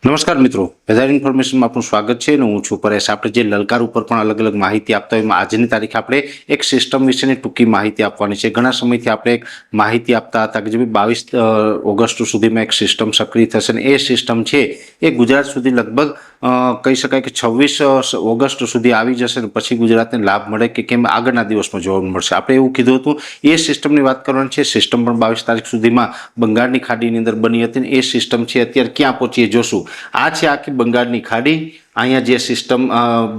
નમસ્કાર મિત્રો, વેધર ઇન્ફોર્મેશનમાં આપનું સ્વાગત છે અને હું છું પરેશ। આપણે જે લલકાર ઉપર પણ અલગ અલગ માહિતી આપતા હોય, આજની તારીખે આપણે એક સિસ્ટમ વિશેની ટૂંકી માહિતી આપવાની છે। ઘણા સમયથી આપણે એક માહિતી આપતા હતા કે જે 22 ઓગસ્ટ સુધીમાં એક સિસ્ટમ સક્રિય થશે અને એ સિસ્ટમ છે એ ગુજરાત સુધી લગભગ કહી શકાય કે 26 ઓગસ્ટ સુધી આવી જશે ને પછી ગુજરાતને લાભ મળે કે કેમ આગળના દિવસમાં જોવા મળશે। આપણે એવું કીધું હતું। એ સિસ્ટમની વાત કરવાની છે। સિસ્ટમ પણ 22 તારીખ સુધીમાં બંગાળની ખાડીની અંદર બની હતી ને એ સિસ્ટમ છે અત્યારે ક્યાં પહોંચી એ જોશું। આ છે આખી બંગાળની ખાડી। અહીંયા જે સિસ્ટમ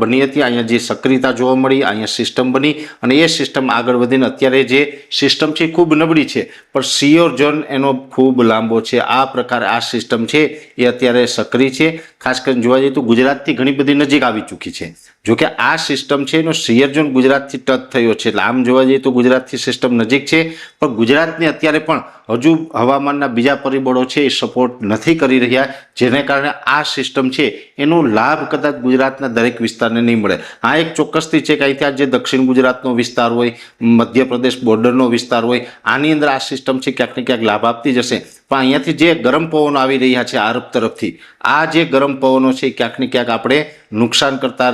બની હતી, અહીંયા જે સક્રિયતા જોવા મળી, અહીંયા સિસ્ટમ બની અને એ સિસ્ટમ આગળ વધીને અત્યારે જે સિસ્ટમ છે ખૂબ નબળી છે પણ સિયોર ઝોન એનો ખૂબ લાંબો છે। આ પ્રકારે આ સિસ્ટમ છે એ અત્યારે સક્રિય છે। ખાસ કરીને જોવા જઈએ તો ગુજરાતથી ઘણી બધી નજીક આવી ચૂકી છે। જોકે આ સિસ્ટમ છે એનો સિયર ઝોન ગુજરાતથી ટચ થયો છે, એટલે આમ જોવા જઈએ તો ગુજરાતથી સિસ્ટમ નજીક છે પણ ગુજરાતને અત્યારે પણ હજુ હવામાનના બીજા પરિબળો છે એ સપોર્ટ નથી કરી રહ્યા, જેને કારણે આ સિસ્ટમ છે એનો લાભ કદાચ ગુજરાતના દરેક વિસ્તારને નહીં મળે। આ એક ચોક્કસથી છે કે અહીંથી જે દક્ષિણ ગુજરાતનો વિસ્તાર હોય, મધ્યપ્રદેશ બોર્ડરનો વિસ્તાર હોય, આની અંદર આ સિસ્ટમ છે ક્યાંક ને ક્યાંક લાભ આપતી જશે પણ અહીંયાથી જે ગરમ પવનો આવી રહ્યા છે આરબ તરફથી, આ જે ગરમ પવનો છે ક્યાંક ને ક્યાંક આપણે નુકસાન કરતા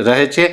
રહે છે।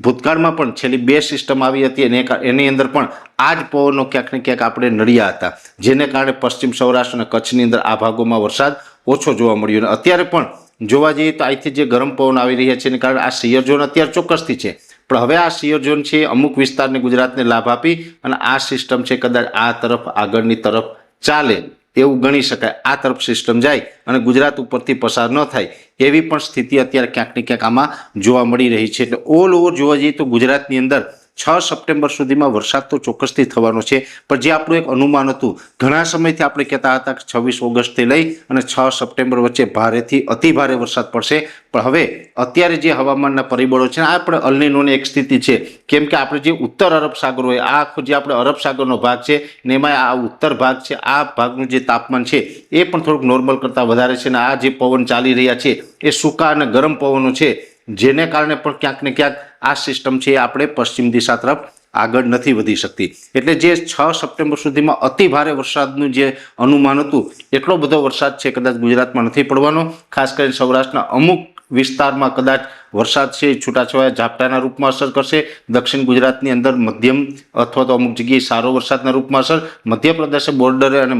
ભૂતકાળમાં પણ છેલ્લી 2 સિસ્ટમ આવી હતી અને એની અંદર પણ આ જ પવનો ક્યાંક ને ક્યાંક આપણે નડ્યા હતા, જેને કારણે પશ્ચિમ સૌરાષ્ટ્ર અને કચ્છની અંદર આ ભાગોમાં વરસાદ ઓછો જોવા મળ્યો। અને અત્યારે પણ જોવા જઈએ તો અહીંથી જે ગરમ પવન આવી રહ્યા છે એને કારણે આ સિયર ઝોન અત્યારે ચોક્કસથી છે પણ હવે આ સિયર ઝોન છે અમુક વિસ્તારને ગુજરાતને લાભ આપી અને આ સિસ્ટમ છે કદાચ આ તરફ આગળની તરફ ચાલે એવું ગણી શકાય। આ તરફ સિસ્ટમ જાય અને ગુજરાત ઉપરથી પસાર ન થાય એવી પણ સ્થિતિ અત્યારે ક્યાંક ને ક્યાંક આમાં જોવા મળી રહી છે। એટલે ઓલ ઓવર જોવા જઈએ તો ગુજરાતની અંદર 6 સપ્ટેમ્બર સુધીમાં વરસાદ તો ચોક્કસથી થવાનો છે પણ જે આપણું એક અનુમાન હતું, ઘણા સમયથી આપણે કહેતા હતા કે 26 ઓગસ્ટથી લઈ અને 6 સપ્ટેમ્બર વચ્ચે ભારેથી અતિ ભારે વરસાદ પડશે પણ હવે અત્યારે જે હવામાનના પરિબળો છે આ આપણે અલ નીનોની એક સ્થિતિ છે, કેમ કે આપણે જે ઉત્તર અરબ સાગર હોય, આ આખો જે આપણે અરબ સાગરનો ભાગ છે ને એમાં આ ઉત્તર ભાગ છે, આ ભાગનું જે તાપમાન છે એ પણ થોડુંક નોર્મલ કરતાં વધારે છે અને આ જે પવન ચાલી રહ્યા છે એ સૂકા અને ગરમ પવનો છે, જેને કારણે પણ ક્યાંક ને ક્યાંક આ સિસ્ટમ છે આપણે પશ્ચિમ દિશા તરફ આગળ નથી વધી શકતી। એટલે જે 6 સપ્ટેમ્બર સુધીમાં અતિ ભારે વરસાદનું જે અનુમાન હતું એટલો બધો વરસાદ છે કદાચ ગુજરાતમાં નથી પડવાનો। ખાસ કરીને સૌરાષ્ટ્રના અમુક વિસ્તારમાં કદાચ વરસાદ છે છૂટાછવાયા ઝાપટાના રૂપમાં અસર કરશે, દક્ષિણ ગુજરાતની અંદર મધ્યમ અથવા તો અમુક જગ્યાએ સારો વરસાદના રૂપમાં અસર, મધ્યપ્રદેશ બોર્ડરે અને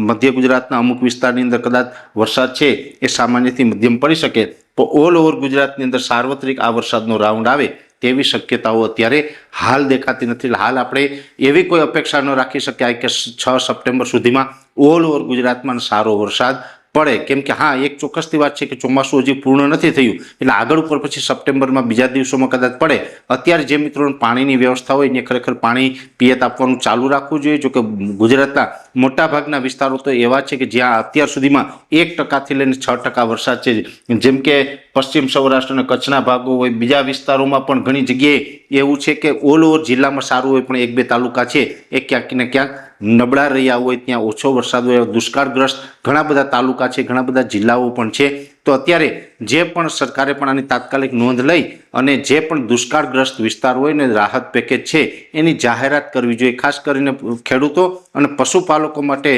મધ્ય ગુજરાતના અમુક વિસ્તારની અંદર કદાચ વરસાદ છે એ સામાન્યથી મધ્યમ પડી શકે પણ ઓલ ઓવર ગુજરાતની અંદર સાર્વત્રિક આ વરસાદનો રાઉન્ડ આવે તેવી શક્યતાઓ અત્યારે હાલ દેખાતી નથી। હાલ આપણે એવી કોઈ અપેક્ષા ન રાખી શક્યા કે 6 સપ્ટેમ્બર સુધીમાં ઓલ ઓવર ગુજરાતમાં સારો વરસાદ પડે, કેમ કે હા એક ચોક્કસથી વાત છે કે ચોમાસું હજી પૂર્ણ નથી થયું એટલે આગળ ઉપર પછી સપ્ટેમ્બરમાં બીજા દિવસોમાં કદાચ પડે। અત્યારે જે મિત્રોને પાણીની વ્યવસ્થા હોય એને ખરેખર પાણી પિયત આપવાનું ચાલુ રાખવું જોઈએ। જોકે ગુજરાતના મોટાભાગના વિસ્તારો તો એવા છે કે જ્યાં અત્યાર સુધીમાં 1% લઈને 6% વરસાદ છે, જેમ કે પશ્ચિમ સૌરાષ્ટ્ર અને કચ્છના ભાગો હોય, બીજા વિસ્તારોમાં પણ ઘણી જગ્યાએ એવું છે કે ઓલ ઓવર જિલ્લામાં સારું હોય પણ 1-2 તાલુકા છે એ ક્યાંક ને ક્યાંક નબળા રહ્યા હોય, ત્યાં ઓછો વરસાદ હોય, દુષ્કાળગ્રસ્ત ઘણા બધા તાલુકા છે, ઘણા બધા જિલ્લાઓ પણ છે। તો અત્યારે જે પણ સરકારે પણ આની તાત્કાલિક નોંધ લઈ અને જે પણ દુષ્કાળગ્રસ્ત વિસ્તાર હોય ને રાહત પેકેજ છે એની જાહેરાત કરવી જોઈએ। ખાસ કરીને ખેડૂતો અને પશુપાલકો માટે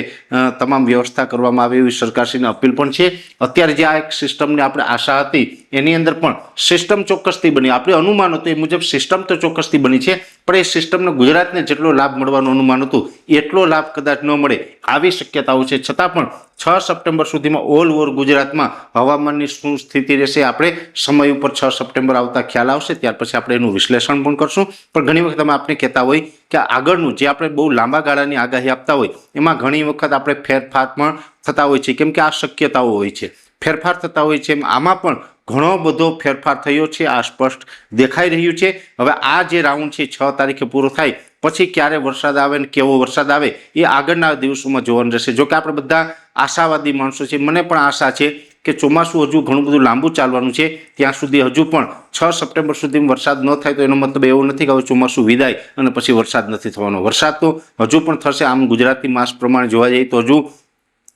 તમામ વ્યવસ્થા કરવામાં આવે એવી સરકારશ્રીની અપીલ પણ છે। અત્યારે જે આ એક સિસ્ટમની આપણે આશા હતી એની અંદર પણ સિસ્ટમ ચોક્કસથી બની, આપણે અનુમાન હતું એ મુજબ સિસ્ટમ તો ચોક્કસથી બની છે પણ એ સિસ્ટમને ગુજરાતને જેટલો લાભ મળવાનું અનુમાન હતું એટલો લાભ કદાચ ન મળે આવી શક્યતાઓ છે। છતાં પણ 6 સપ્ટેમ્બર સુધીમાં ઓલ ઓવર ગુજરાતમાં હવામાનની શું સ્થિતિ રહેશે આપણે સમય ઉપર 6 સપ્ટેમ્બર આવતા ખ્યાલ આવશે, ત્યાર પછી આપણે એનું વિશ્લેષણ પણ કરશું। પણ ઘણી વખત અમે આપણે કહેતા હોય કે આગળનું જે આપણે બહુ લાંબા ગાળાની આગાહી આપતા હોય એમાં ઘણી વખત આપણે ફેરફાર પણ થતા હોય છે, કેમ કે આ શક્યતાઓ હોય છે, ફેરફાર થતા હોય છે। આમાં પણ ઘણો બધો ફેરફાર થયો છે, આ સ્પષ્ટ દેખાઈ રહ્યું છે। હવે આ જે રાઉન્ડ છે 6 તારીખે પૂરો થાય પછી ક્યારે વરસાદ આવે ને કેવો વરસાદ આવે એ આગળના દિવસોમાં જોવાનું રહેશે। જો કે આપણે બધા આશાવાદી માણસો છે, મને પણ આશા છે કે ચોમાસું હજુ ઘણું બધું લાંબુ ચાલવાનું છે, ત્યાં સુધી હજુ પણ 6 સપ્ટેમ્બર સુધી વરસાદ ન થાય તો એનો મતલબ એવો નથી કે હવે ચોમાસું વિદાય અને પછી વરસાદ નથી થવાનો, વરસાદ તો હજુ પણ થશે। આમ ગુજરાતી માસ પ્રમાણે જોવા જઈએ તો હજુ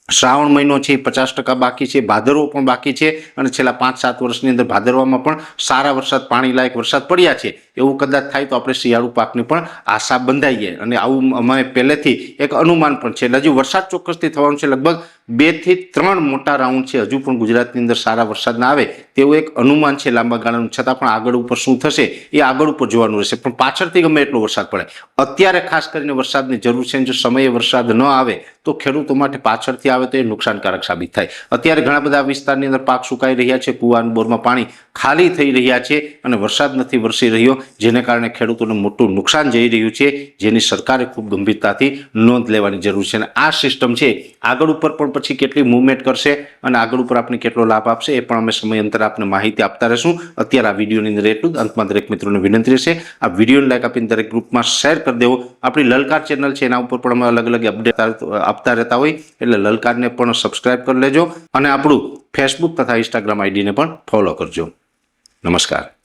શ્રાવણ મહિનો છે એ 50% બાકી છે, ભાદરવો પણ બાકી છે અને છેલ્લા 5-7 વર્ષની અંદર ભાદરવામાં પણ સારા વરસાદ, પાણી લાયક વરસાદ પડ્યા છે. એવું કદાચ થાય તો આપણે શિયાળુ પાકની પણ આશા બંધાઈએ અને આવું અમે પહેલેથી એક અનુમાન પણ છે. એટલે હજુ વરસાદ ચોક્કસથી થવાનું છે. લગભગ 2 થી 3 મોટા રાઉન્ડ છે. હજુ પણ ગુજરાતની અંદર સારા વરસાદ ના આવે તેવું એક અનુમાન છે લાંબા ગાળાનું. છતાં પણ આગળ ઉપર શું થશે એ આગળ ઉપર જોવાનું રહેશે. પણ પાછળથી ગમે એટલો વરસાદ પડે, અત્યારે ખાસ કરીને વરસાદની જરૂર છે. જો સમયે વરસાદ ન આવે તો ખેડૂતો માટે પાછળથી આવે તો એ નુકસાનકારક સાબિત થાય. અત્યારે ઘણા બધા વિસ્તારની અંદર પાક સુકાઈ રહ્યા છે, કુવા અને બોરમાં પાણી ખાલી થઈ રહ્યા છે અને વરસાદ નથી વરસી રહ્યો, જેને કારણે ખેડૂતોને મોટું નુકસાન જઈ રહ્યું છે, જેની સરકારે ખૂબ ગંભીરતાથી નોંધ લેવાની જરૂર છે. અને આ સિસ્ટમ છે આગળ ઉપર પણ પછી કેટલી મૂવમેન્ટ કરશે અને આગળ ઉપર આપણે કેટલો લાભ આપશે એ પણ અમે સમયાંતરે આપને માહિતી આપતા રહીશું. અત્યારે આ વિડીયોની અંદર એટલું જ. અંતમાં દરેક મિત્રોને વિનંતી રહેશે, આ વિડીયોને લાઈક આપીને દરેક ગ્રુપમાં શેર કરી દેવો. આપણી લલકાર ચેનલ છે એના ઉપર પણ અમે અલગ અલગ અપડેટ આપતા રહેતા હોય, એટલે લલકારને પણ સબસ્ક્રાઇબ કરી લેજો અને આપણું ફેસબુક તથા ઇન્સ્ટાગ્રામ આઈડીને પણ ફોલો કરજો. નમસ્કાર.